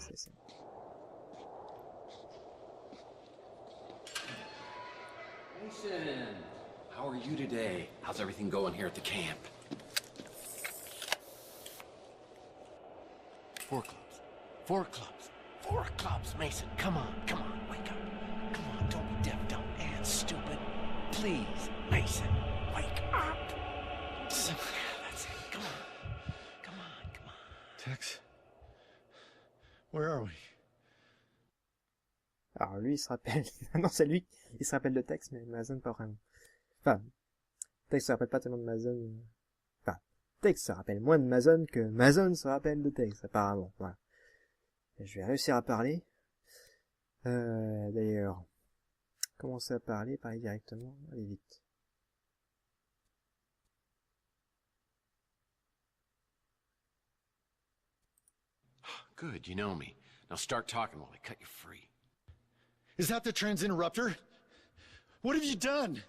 C'est ça. Mason, how are you today? How's everything going here at the camp? 4 clubs. 4 clubs. 4 clubs, Mason. Come on, wake up. Come on, don't be deaf, dumb, and stupid. Please, Mason, wake up. That's it. Come on. Tex, where are we? Alors lui, il se rappelle... non, c'est lui. Il se rappelle de Tex, mais Mason pas vraiment. Enfin, Tex se rappelle pas tellement de Mason. Enfin, Tex se rappelle moins de Mason que Mason se rappelle de Tex, apparemment. Voilà. Et je vais réussir à parler. D'ailleurs, commencer à parler directement. Allez vite. Good, you know me. Now start talking while I cut you free. Is that the transinterrupter? What have you done?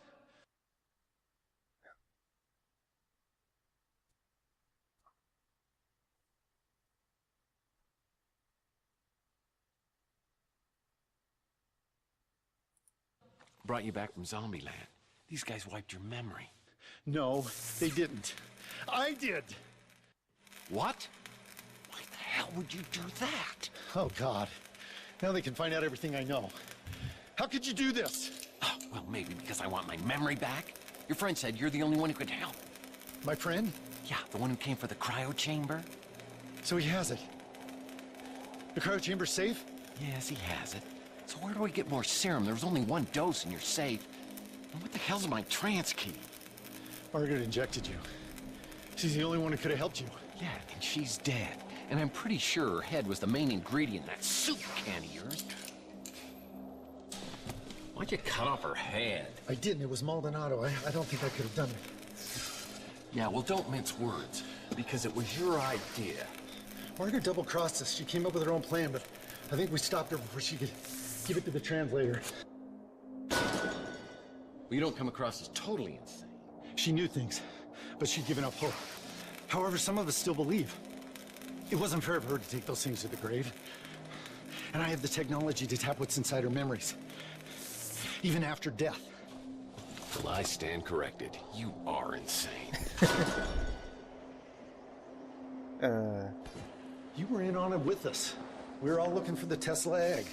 Brought you back from Zombieland. These guys wiped your memory. No, they didn't. I did! What? Why the hell would you do that? Oh, God. Now they can find out everything I know. How could you do this? Oh, well, maybe because I want my memory back. Your friend said you're the only one who could help. My friend? Yeah, the one who came for the cryo chamber. So he has it. The cryo chamber's safe? Yes, he has it. So where do I get more serum? There was only 1 dose and you're safe. And what the hell's my trance key? Margaret injected you. She's the only one who could have helped you. Yeah, and she's dead. And I'm pretty sure her head was the main ingredient in that soup can of yours. Why'd you cut off her head? I didn't. It was Maldonado. I don't think I could have done it. Yeah, well, don't mince words. Because it was your idea. Margaret double-crossed us. She came up with her own plan, but I think we stopped her before she could give it to the translator. Well, you don't come across as totally insane. She knew things, but she'd given up hope. However, some of us still believe. It wasn't fair of her to take those things to the grave. And I have the technology to tap what's inside her memories. Even after death. Well, I stand corrected. You are insane. You were in on it with us. We were all looking for the Tesla egg.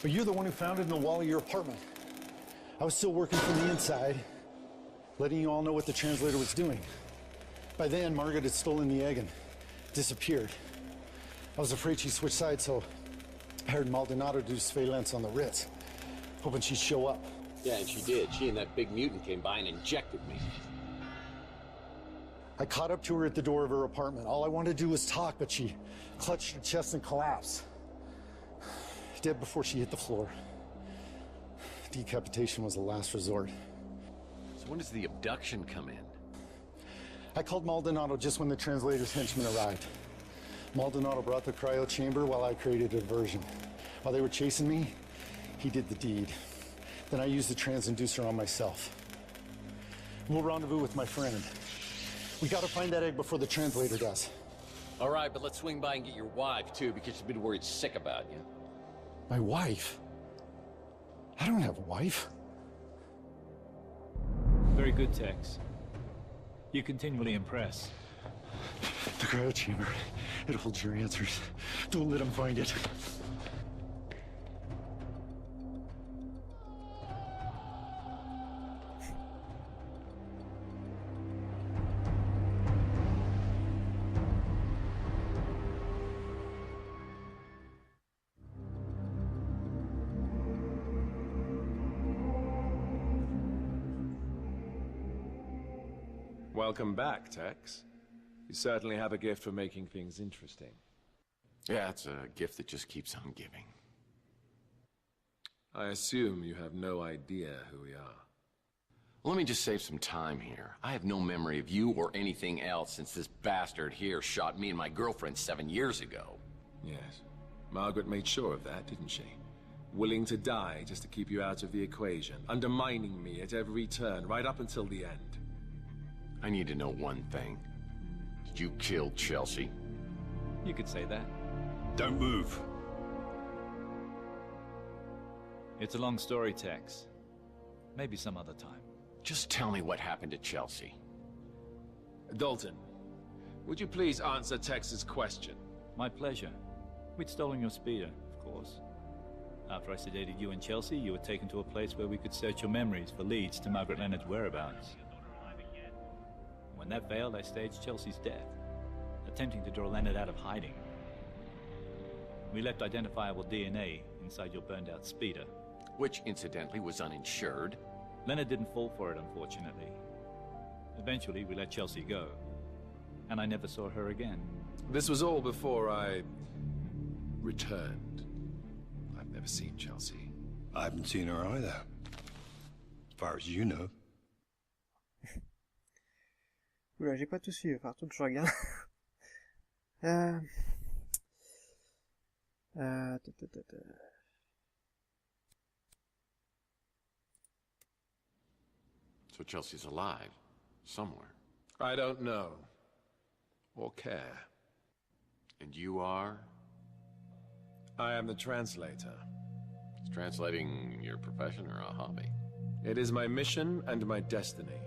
But you're the one who found it in the wall of your apartment. I was still working from the inside, letting you all know what the translator was doing. By then, Margaret had stolen the egg and disappeared. I was afraid she switched sides, so I hired Maldonado to do surveillance on the Ritz, hoping she'd show up. Yeah, and she did. She and that big mutant came by and injected me. I caught up to her at the door of her apartment. All I wanted to do was talk, but she clutched her chest and collapsed. Dead before she hit the floor. Decapitation was the last resort. So when does the abduction come in? I called Maldonado just when the translator's henchmen arrived. Maldonado brought the cryo chamber while I created a diversion. While they were chasing me, he did the deed. Then I used the transinducer on myself. We'll rendezvous with my friend. We gotta find that egg before the translator does. All right, but let's swing by and get your wife, too, because she's been worried sick about you. My wife? I don't have a wife. Very good, Tex. You continually impress. The cryo chamber. It holds your answers. Don't let him find it. Welcome back, Tex. You certainly have a gift for making things interesting. Yeah, it's a gift that just keeps on giving. I assume you have no idea who we are. Well, let me just save some time here. I have no memory of you or anything else since this bastard here shot me and my girlfriend 7 years ago. Yes. Margaret made sure of that, didn't she? Willing to die just to keep you out of the equation, undermining me at every turn, right up until the end. I need to know one thing. Did you kill Chelsea? You could say that. Don't move. It's a long story, Tex. Maybe some other time. Just tell me what happened to Chelsea. Dalton, would you please answer Tex's question? My pleasure. We'd stolen your speeder, of course. After I sedated you and Chelsea, you were taken to a place where we could search your memories for leads to Margaret Leonard's whereabouts. When that failed, I staged Chelsea's death, attempting to draw Leonard out of hiding. We left identifiable DNA inside your burned-out speeder. Which, incidentally, was uninsured. Leonard didn't fall for it, unfortunately. Eventually, we let Chelsea go, and I never saw her again. This was all before I returned. I've never seen Chelsea. I haven't seen her either. As far as you know. Oula, j'ai pas tout suivi, enfin tout que je regarde. Ta, ta, ta, ta. So Chelsea's alive. Somewhere. I don't know. Or care. And you are? I am the translator. Is translating your profession or a hobby? It is my mission and my destiny.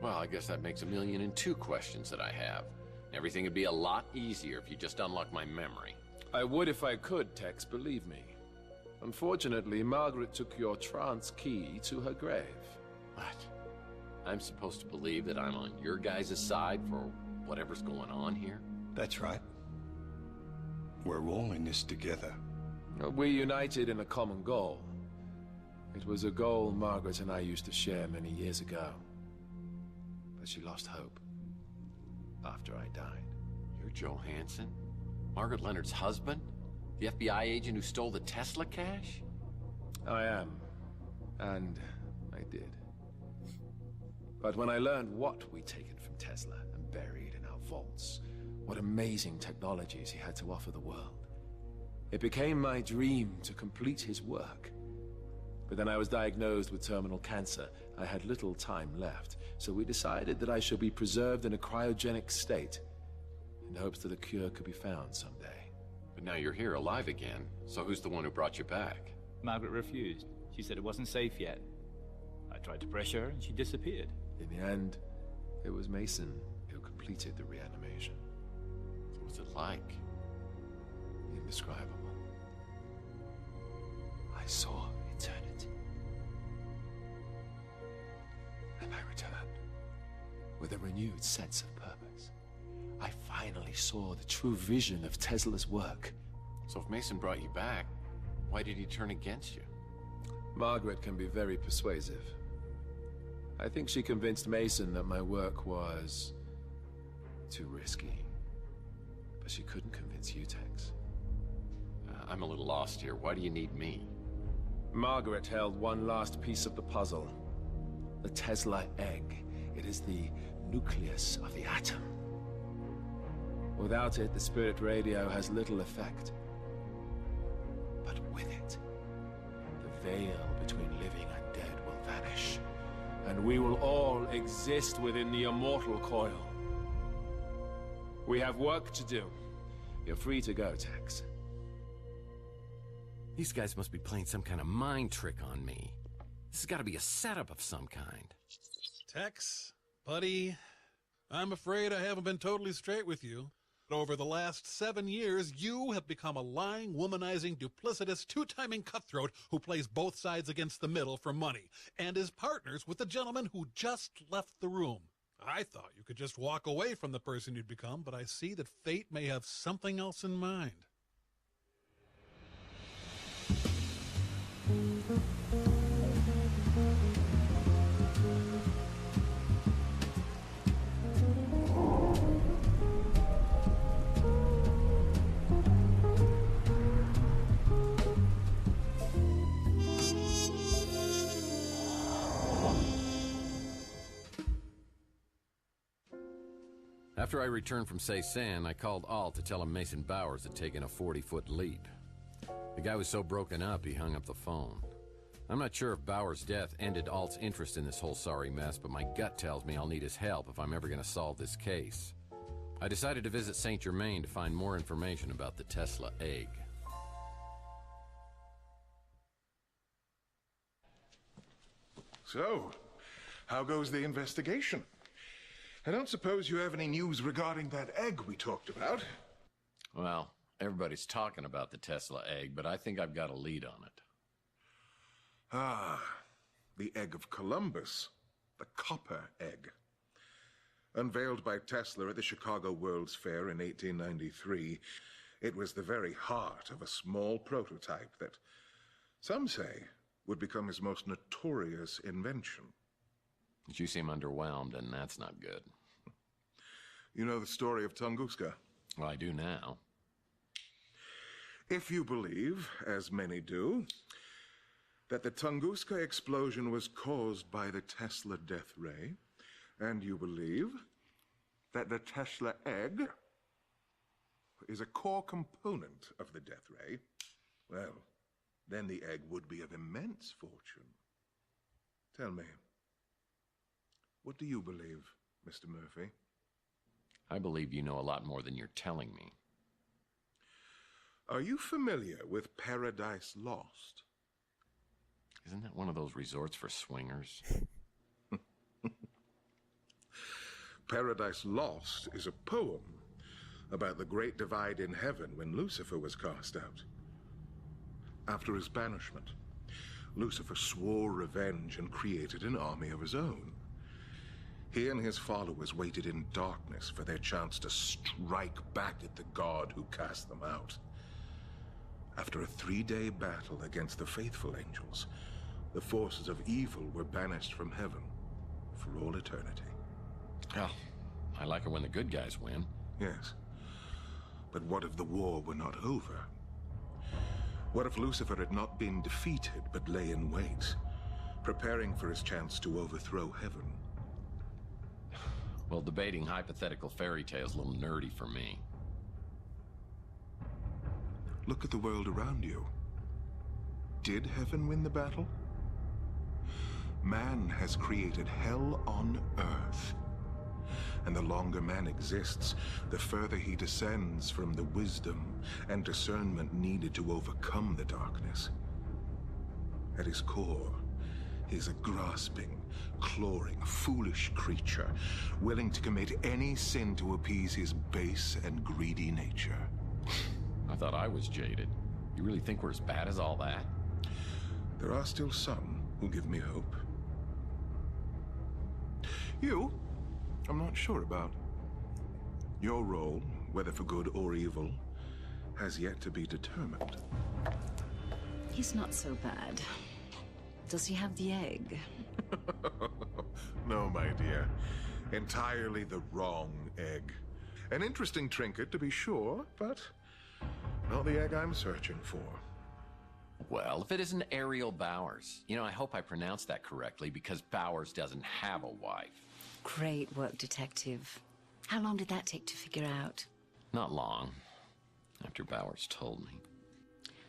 Well, I guess that makes 1,000,002 questions that I have. Everything would be a lot easier if you just unlock my memory. I would if I could, Tex, believe me. Unfortunately, Margaret took your trance key to her grave. What? I'm supposed to believe that I'm on your guys' side for whatever's going on here? That's right. We're all in this together. We united in a common goal. It was a goal Margaret and I used to share many years ago. But she lost hope after I died. You're Joe Hansen? Margaret Leonard's husband? The FBI agent who stole the Tesla cash? I am. And I did. But when I learned what we'd taken from Tesla and buried in our vaults, what amazing technologies he had to offer the world, it became my dream to complete his work. But then I was diagnosed with terminal cancer. I had little time left, so we decided that I should be preserved in a cryogenic state in hopes that a cure could be found someday. But now you're here, alive again. So who's the one who brought you back? Margaret refused. She said it wasn't safe yet. I tried to pressure her, and she disappeared. In the end, it was Mason who completed the reanimation. What was it like? Indescribable. I saw eternity. And I returned with a renewed sense of purpose. I finally saw the true vision of Tesla's work. So if Mason brought you back, why did he turn against you? Margaret can be very persuasive. I think she convinced Mason that my work was too risky. But she couldn't convince you, Tex. I'm a little lost here. Why do you need me? Margaret held one last piece of the puzzle. The Tesla egg. It is the nucleus of the atom. Without it, the spirit radio has little effect. But with it, the veil between living and dead will vanish. And we will all exist within the immortal coil. We have work to do. You're free to go, Tex. These guys must be playing some kind of mind trick on me. This has got to be a setup of some kind. Tex, buddy, I'm afraid I haven't been totally straight with you. But over the last 7 years, you have become a lying, womanizing, duplicitous, two-timing cutthroat who plays both sides against the middle for money, and is partners with the gentleman who just left the room. I thought you could just walk away from the person you'd become, but I see that fate may have something else in mind. After I returned from Ceysan, I called Alt to tell him Mason Bowers had taken a 40-foot leap. The guy was so broken up, he hung up the phone. I'm not sure if Bowers' death ended Alt's interest in this whole sorry mess, but my gut tells me I'll need his help if I'm ever going to solve this case. I decided to visit Saint Germain to find more information about the Tesla egg. So, how goes the investigation? I don't suppose you have any news regarding that egg we talked about? Well, everybody's talking about the Tesla egg, but I think I've got a lead on it. Ah, the egg of Columbus. The copper egg. Unveiled by Tesla at the Chicago World's Fair in 1893, it was the very heart of a small prototype that, some say, would become his most notorious invention. But you seem underwhelmed, and that's not good. You know the story of Tunguska? Well, I do now. If you believe, as many do, that the Tunguska explosion was caused by the Tesla death ray, and you believe that the Tesla egg is a core component of the death ray, well, then the egg would be of immense fortune. Tell me, what do you believe, Mr. Murphy? I believe you know a lot more than you're telling me. Are you familiar with Paradise Lost? Isn't that one of those resorts for swingers? Paradise Lost is a poem about the great divide in heaven when Lucifer was cast out. After his banishment, Lucifer swore revenge and created an army of his own. He and his followers waited in darkness for their chance to strike back at the god who cast them out. After a 3-day battle against the faithful angels, the forces of evil were banished from heaven for all eternity. Oh, I like it when the good guys win. Yes. But what if the war were not over? What if Lucifer had not been defeated, but lay in wait, preparing for his chance to overthrow heaven? Well, debating hypothetical fairy tales is a little nerdy for me. Look at the world around you. Did heaven win the battle? Man has created hell on earth. And the longer man exists, the further he descends from the wisdom and discernment needed to overcome the darkness. At his core, he is a grasping, clawing, foolish creature, willing to commit any sin to appease his base and greedy nature. I thought I was jaded. You really think we're as bad as all that? There are still some who give me hope. You, I'm not sure about. Your role, whether for good or evil, has yet to be determined. He's not so bad. Does he have the egg? No, my dear. Entirely the wrong egg. An interesting trinket, to be sure, but not the egg I'm searching for. Well, if it isn't Ariel Bowers. You know, I hope I pronounced that correctly, because Bowers doesn't have a wife. Great work, Detective. How long did that take to figure out? Not long, after Bowers told me.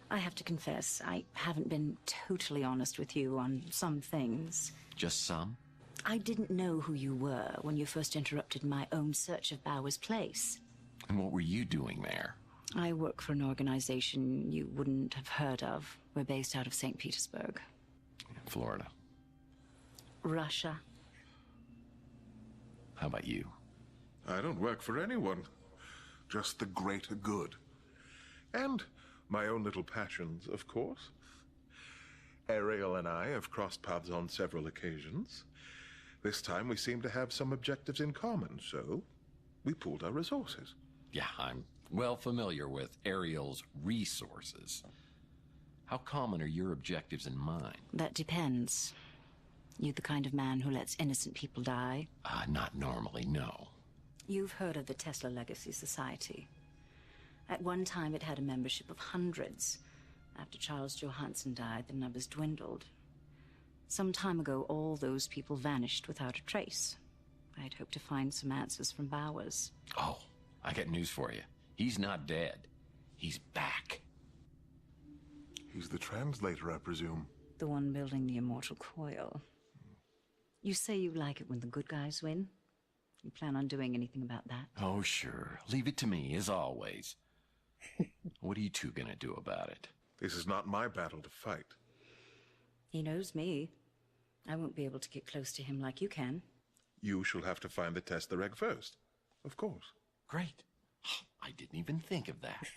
I have to confess, I haven't been totally honest with you on some things. Just some? I didn't know who you were when you first interrupted my own search of Bowers' place. And what were you doing there? I work for an organization you wouldn't have heard of. We're based out of St. Petersburg. In Florida. Russia. How about you? I don't work for anyone. Just the greater good. And my own little passions, of course. Ariel and I have crossed paths on several occasions. This time we seem to have some objectives in common, so we pooled our resources. Yeah, I'm well familiar with Ariel's resources. How common are your objectives and mine? That depends. You the kind of man who lets innocent people die? Not normally, no. You've heard of the Tesla Legacy Society. At one time, it had a membership of hundreds. After Charles Johansson died, the numbers dwindled. Some time ago, all those people vanished without a trace. I'd hoped to find some answers from Bowers. Oh, I got news for you. He's not dead. He's back. He's the translator, I presume. The one building the immortal coil. You say you like it when the good guys win? You plan on doing anything about that? Oh, sure. Leave it to me, as always. What are you two gonna do about it? This is not my battle to fight. He knows me. I won't be able to get close to him like you can. You shall have to find the Tesla egg first, of course. Great. I didn't even think of that.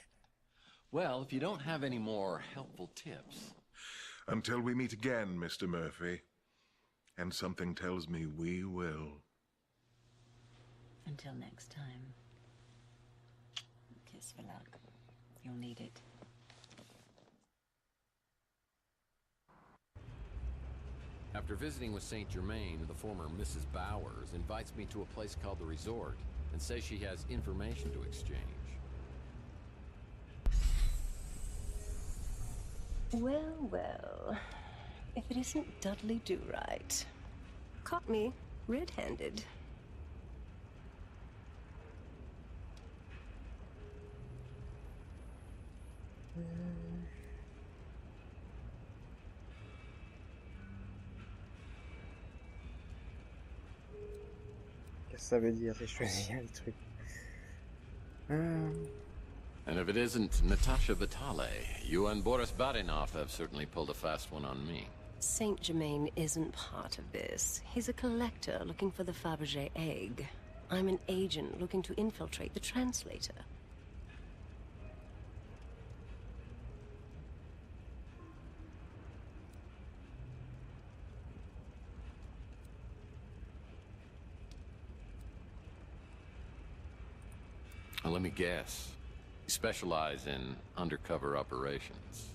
Well, if you don't have any more helpful tips... Until we meet again, Mr. Murphy. And something tells me we will. Until next time. Kiss for luck. You'll need it. After visiting with Saint Germain, the former Mrs. Bowers invites me to a place called the Resort and says she has information to exchange. Well, well. If it isn't Dudley Do-Right. Caught me red-handed. Qu'est-ce que ça veut dire, c'est choisir le truc. And if it isn't Natasha Vitale, you and Boris Barinov have certainly pulled a fast one on me. Saint Germain isn't part of this. He's a collector looking for the Fabergé egg. I'm an agent looking to infiltrate the translator. Well, let me guess. You specialize in undercover operations.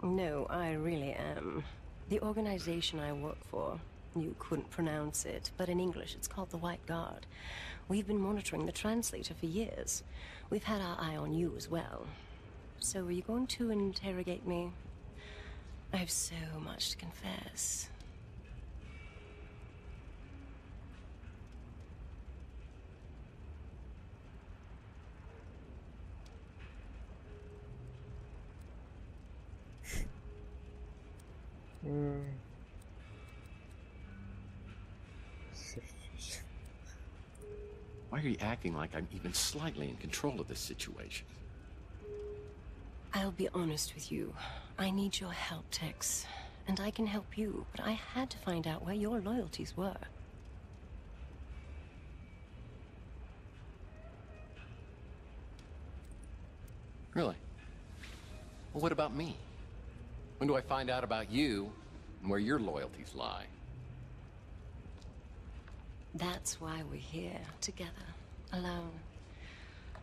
No, I really am. The organization I work for, you couldn't pronounce it, but in English it's called the White Guard. We've been monitoring the translator for years. We've had our eye on you as well. So are you going to interrogate me? I have so much to confess. Why are you acting like I'm even slightly in control of this situation? I'll be honest with you. I need your help, Tex. And I can help you, but I had to find out where your loyalties were. Really? Well, what about me? When do I find out about you and where your loyalties lie? That's why we're here, together, alone.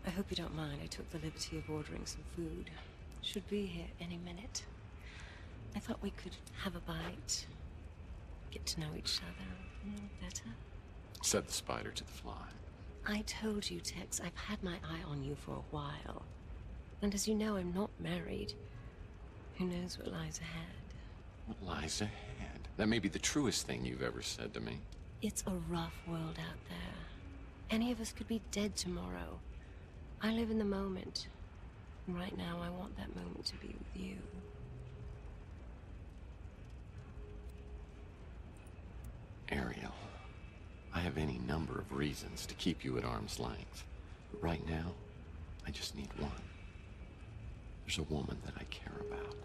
I hope you don't mind. I took the liberty of ordering some food. Should be here any minute. I thought we could have a bite, get to know each other a little better. Set the spider to the fly. I told you, Tex, I've had my eye on you for a while. And as you know, I'm not married. Who knows what lies ahead? What lies ahead? That may be the truest thing you've ever said to me. It's a rough world out there. Any of us could be dead tomorrow. I live in the moment. And right now, I want that moment to be with you. Ariel, I have any number of reasons to keep you at arm's length. But right now, I just need one. There's a woman that I care about.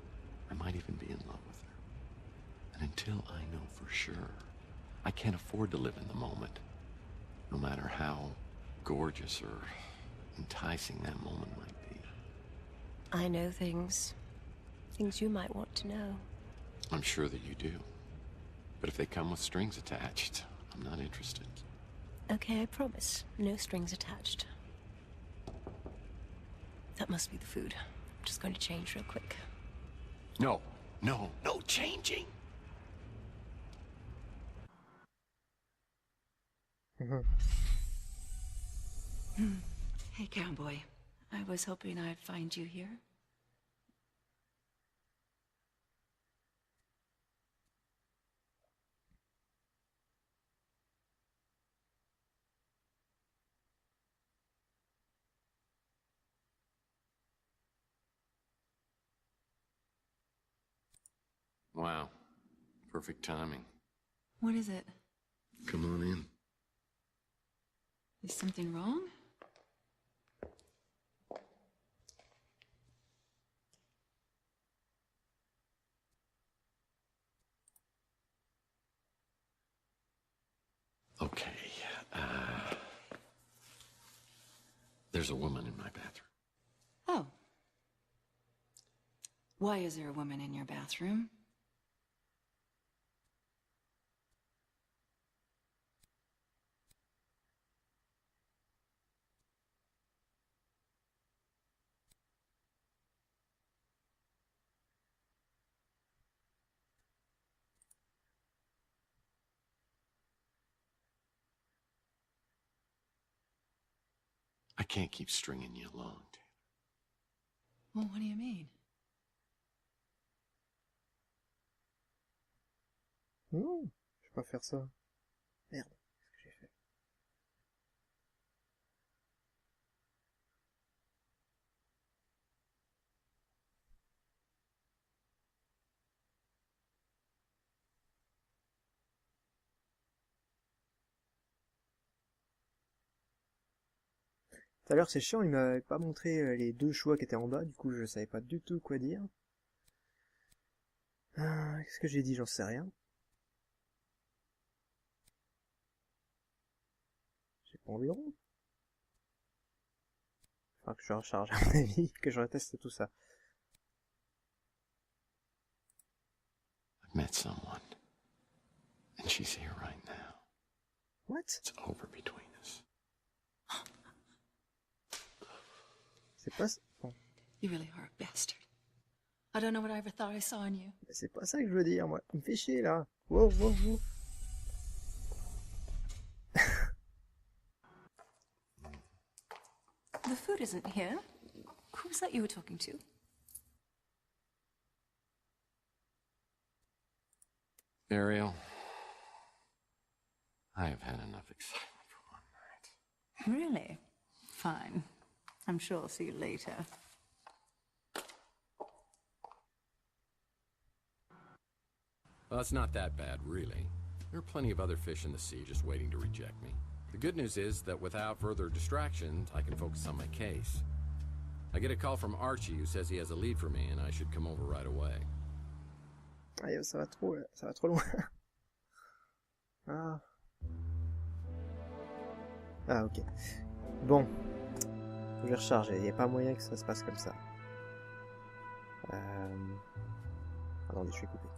I might even be in love with her. And until I know for sure, I can't afford to live in the moment. No matter how gorgeous or enticing that moment might be. I know things. Things you might want to know. I'm sure that you do. But if they come with strings attached, I'm not interested. Okay, I promise. No strings attached. That must be the food. I'm just going to change real quick. No, no, no changing! Hey, cowboy. I was hoping I'd find you here. Wow. Perfect timing. What is it? Come on in. Is something wrong? There's a woman in my bathroom. Oh. Why is there a woman in your bathroom? I can't keep stringing you along, Taylor. Well, what do you mean? Non, je vais pas faire ça. Merde, qu'est-ce que j'ai fait? Tout à l'heure, c'est chiant, il m'avait pas montré les deux choix qui étaient en bas, du coup je savais pas du tout quoi dire. Qu'est-ce que j'ai dit? J'en sais rien. J'ai pas environ. Faudra que je recharge à mon avis, que je reteste tout ça. I've met someone, and she's here right now. What? It's over between us. C'est pas... Bon. You really are a bastard. I don't know what I ever thought I saw in you. C'est pas ça que je veux dire, moi. Il me fait chier, là. Wow, wow, wow. The food isn't here. Who was that you were talking to? Ariel, I have had enough excitement for one night. Really? Fine. I'm sure I'll see you later. Well, it's not that bad, really. There are plenty of other fish in the sea just waiting to reject me. The good news is that without further distractions, I can focus on my case. I get a call from Archie who says he has a lead for me and I should come over right away. Aïe, ça va trop loin. Ah. Ah, ok. Bon. Faut que je recharge. Il n'y a pas moyen que ça se passe comme ça. Attendez, je vais couper.